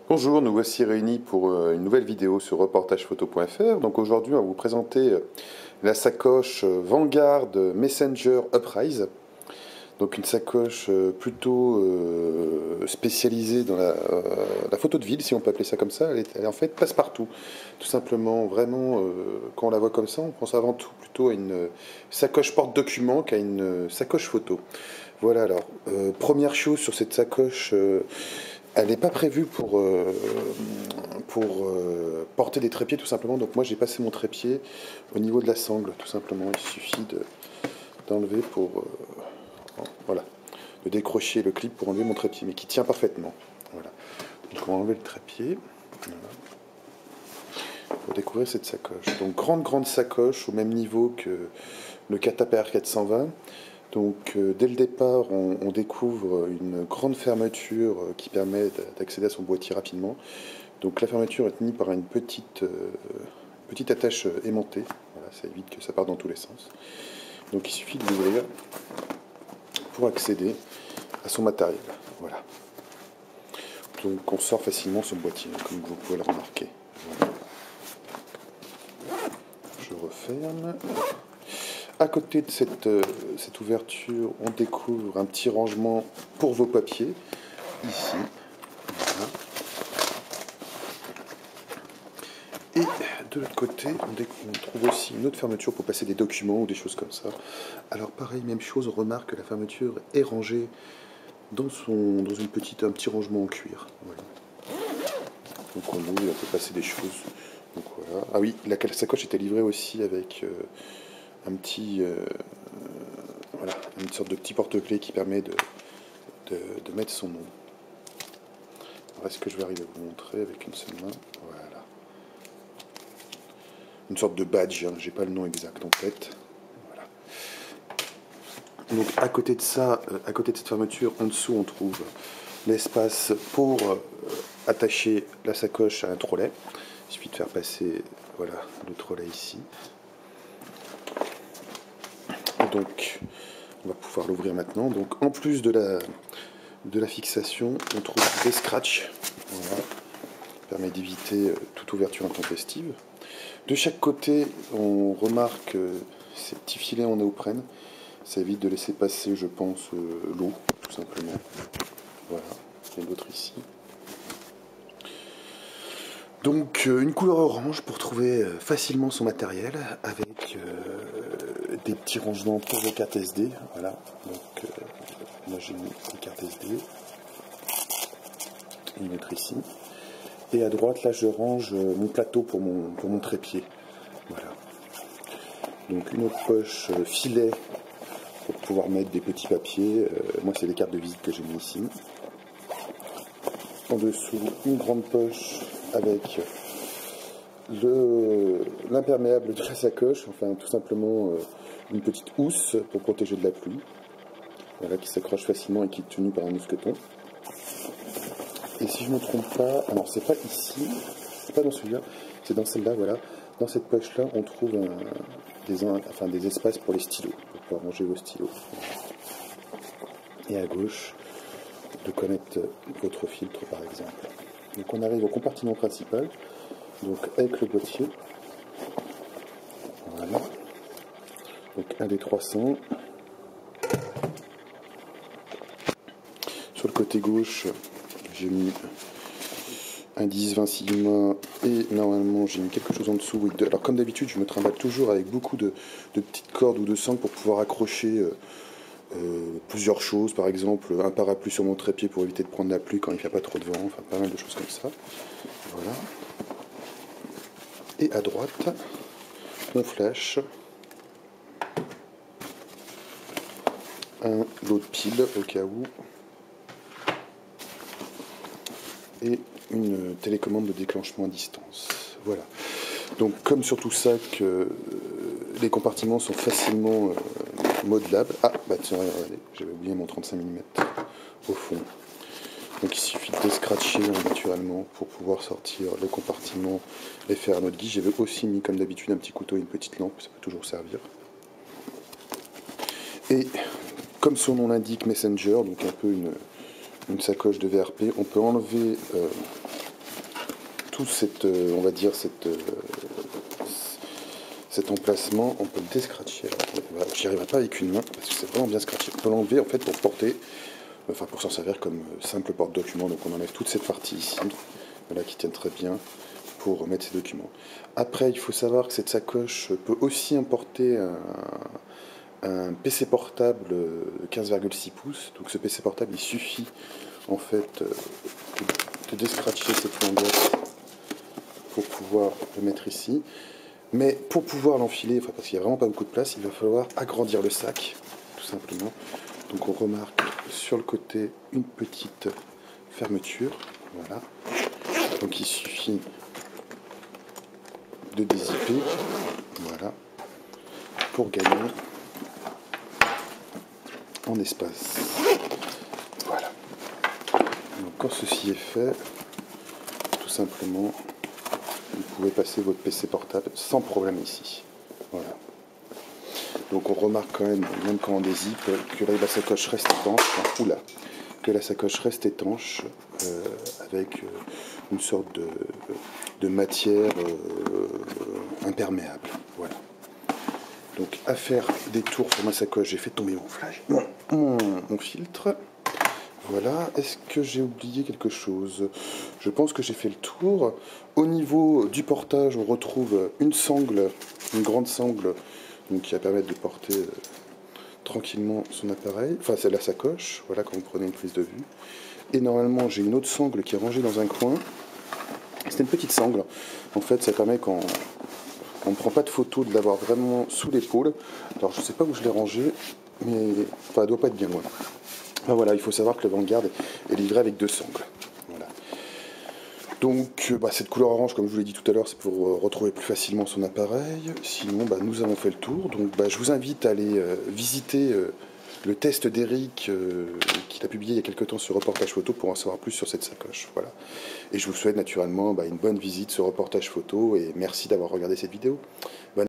Bonjour, nous voici réunis pour une nouvelle vidéo sur reportagephoto.fr. Donc aujourd'hui, on va vous présenter la sacoche Vanguard Messenger Uprise. Donc une sacoche plutôt spécialisée dans la photo de ville, si on peut appeler ça comme ça. Elle est en fait passe-partout. Tout simplement, vraiment, quand on la voit comme ça, on pense avant tout plutôt à une sacoche porte-document qu'à une sacoche photo. Voilà, alors, première chose sur cette sacoche, elle n'est pas prévue pour porter des trépieds tout simplement. Donc moi j'ai passé mon trépied au niveau de la sangle tout simplement. Il suffit d'enlever voilà, de décrocher le clip pour enlever mon trépied, mais qui tient parfaitement. Voilà. Donc on va enlever le trépied. Voilà. Pour découvrir cette sacoche. Donc grande sacoche au même niveau que le Catapper 420. Donc dès le départ, on découvre une grande fermeture qui permet d'accéder à son boîtier rapidement. Donc la fermeture est tenue par une petite attache aimantée. Voilà, ça évite que ça parte dans tous les sens. Donc il suffit de l'ouvrir pour accéder à son matériel. Voilà. Donc on sort facilement son boîtier, comme vous pouvez le remarquer. Voilà. Je referme. À côté de cette ouverture, on découvre un petit rangement pour vos papiers, ici. Voilà. Et de l'autre côté, on trouve aussi une autre fermeture pour passer des documents ou des choses comme ça. Alors pareil, même chose, on remarque que la fermeture est rangée dans un petit rangement en cuir. Voilà. Donc on ouvre et on peut passer des choses. Donc voilà. Ah oui, la sacoche était livrée aussi avec un petit... voilà, une sorte de petit porte-clés qui permet de mettre son nom. Alors, est-ce que je vais arriver à vous montrer avec une seule main? Voilà. Une sorte de badge, hein, j'ai pas le nom exact en tête. Voilà. Donc à côté de ça, à côté de cette fermeture, en dessous on trouve l'espace pour attacher la sacoche à un trolley. Il suffit de faire passer voilà, le trolley ici. Et donc on va pouvoir l'ouvrir maintenant. Donc en plus de la fixation, on trouve des scratchs. Voilà. Ça permet d'éviter toute ouverture intempestive. De chaque côté, on remarque ces petits filets en néoprène. Ça évite de laisser passer, je pense, l'eau, tout simplement. Voilà, il y a d'autres ici. Donc une couleur orange pour trouver facilement son matériel, avec des petits rangements pour vos cartes SD. Voilà, donc moi j'ai mis une carte SD. Une autre ici. Et à droite, là, je range mon plateau pour mon trépied. Voilà. Donc une autre poche filet pour pouvoir mettre des petits papiers. Moi, c'est les cartes de visite que j'ai mis ici. En dessous, une grande poche avec l'imperméable de la sacoche. Enfin, tout simplement une petite housse pour protéger de la pluie. Voilà, qui s'accroche facilement et qui est tenue par un mousqueton. Et si je ne me trompe pas, alors c'est pas ici, c'est pas dans celui-là, c'est dans celle-là, voilà. Dans cette poche-là, on trouve des espaces pour les stylos, pour pouvoir ranger vos stylos. Et à gauche, de connecter votre filtre, par exemple. Donc on arrive au compartiment principal, donc avec le boîtier. Voilà. Donc un des 300. Sur le côté gauche, j'ai mis un 10-20 Sigma et normalement j'ai mis quelque chose en dessous. Alors comme d'habitude, je me trimballe toujours avec beaucoup de petites cordes ou de sangles pour pouvoir accrocher plusieurs choses. Par exemple, un parapluie sur mon trépied pour éviter de prendre la pluie quand il ne fait pas trop de vent. Enfin, pas mal de choses comme ça. Voilà. Et à droite, mon flash. Un lot de piles au cas où. Et une télécommande de déclenchement à distance. Voilà. Donc comme sur tout ça que les compartiments sont facilement modelables. Ah bah tiens, regardez, j'avais oublié mon 35 mm au fond. Donc il suffit de scratcher naturellement pour pouvoir sortir le compartiment et faire notre guide. J'avais aussi mis comme d'habitude un petit couteau et une petite lampe, ça peut toujours servir. Et comme son nom l'indique, Messenger, donc un peu une sacoche de VRP, on peut enlever tout cette, on va dire, cet emplacement, on peut le déscratcher. J'y arriverai pas avec une main, parce que c'est vraiment bien scratché. On peut l'enlever en fait pour porter, enfin pour s'en servir comme simple porte-document. Donc on enlève toute cette partie ici, voilà, qui tient très bien pour mettre ces documents. Après, il faut savoir que cette sacoche peut aussi emporter un PC portable de 15,6 pouces. Donc ce PC portable, il suffit en fait de déscratcher cette languette pour pouvoir le mettre ici. Mais pour pouvoir l'enfiler, enfin, parce qu'il n'y a vraiment pas beaucoup de place, il va falloir agrandir le sac, tout simplement. Donc on remarque sur le côté une petite fermeture, voilà. Donc il suffit de dézipper, voilà, pour gagner en espace. Voilà. Donc quand ceci est fait, tout simplement, vous pouvez passer votre PC portable sans problème ici. Voilà. Donc on remarque quand même quand on dézippe, que la sacoche reste étanche. Enfin, oula, que la sacoche reste étanche avec une sorte de matière imperméable. Voilà. Donc à faire des tours sur ma sacoche, j'ai fait tomber mon flash, mon filtre. Voilà, est-ce que j'ai oublié quelque chose? Je pense que j'ai fait le tour. Au niveau du portage, on retrouve une sangle, une grande sangle, donc qui va permettre de porter tranquillement son appareil. Enfin, c'est la sacoche, voilà, quand vous prenez une prise de vue. Et normalement, j'ai une autre sangle qui est rangée dans un coin. C'est une petite sangle. En fait, ça permet quand on ne prend pas de photo de l'avoir vraiment sous l'épaule. Alors, je ne sais pas où je l'ai rangée, mais enfin, elle doit pas être bien loin. Ben voilà, il faut savoir que le Vanguard est livré avec 2 sangles. Voilà. Donc, cette couleur orange, comme je vous l'ai dit tout à l'heure, c'est pour retrouver plus facilement son appareil. Sinon, nous avons fait le tour. Donc, je vous invite à aller visiter le test d'Eric qu'il a publié il y a quelques temps sur Reportage Photo pour en savoir plus sur cette sacoche. Voilà. Et je vous souhaite naturellement une bonne visite sur Reportage Photo et merci d'avoir regardé cette vidéo.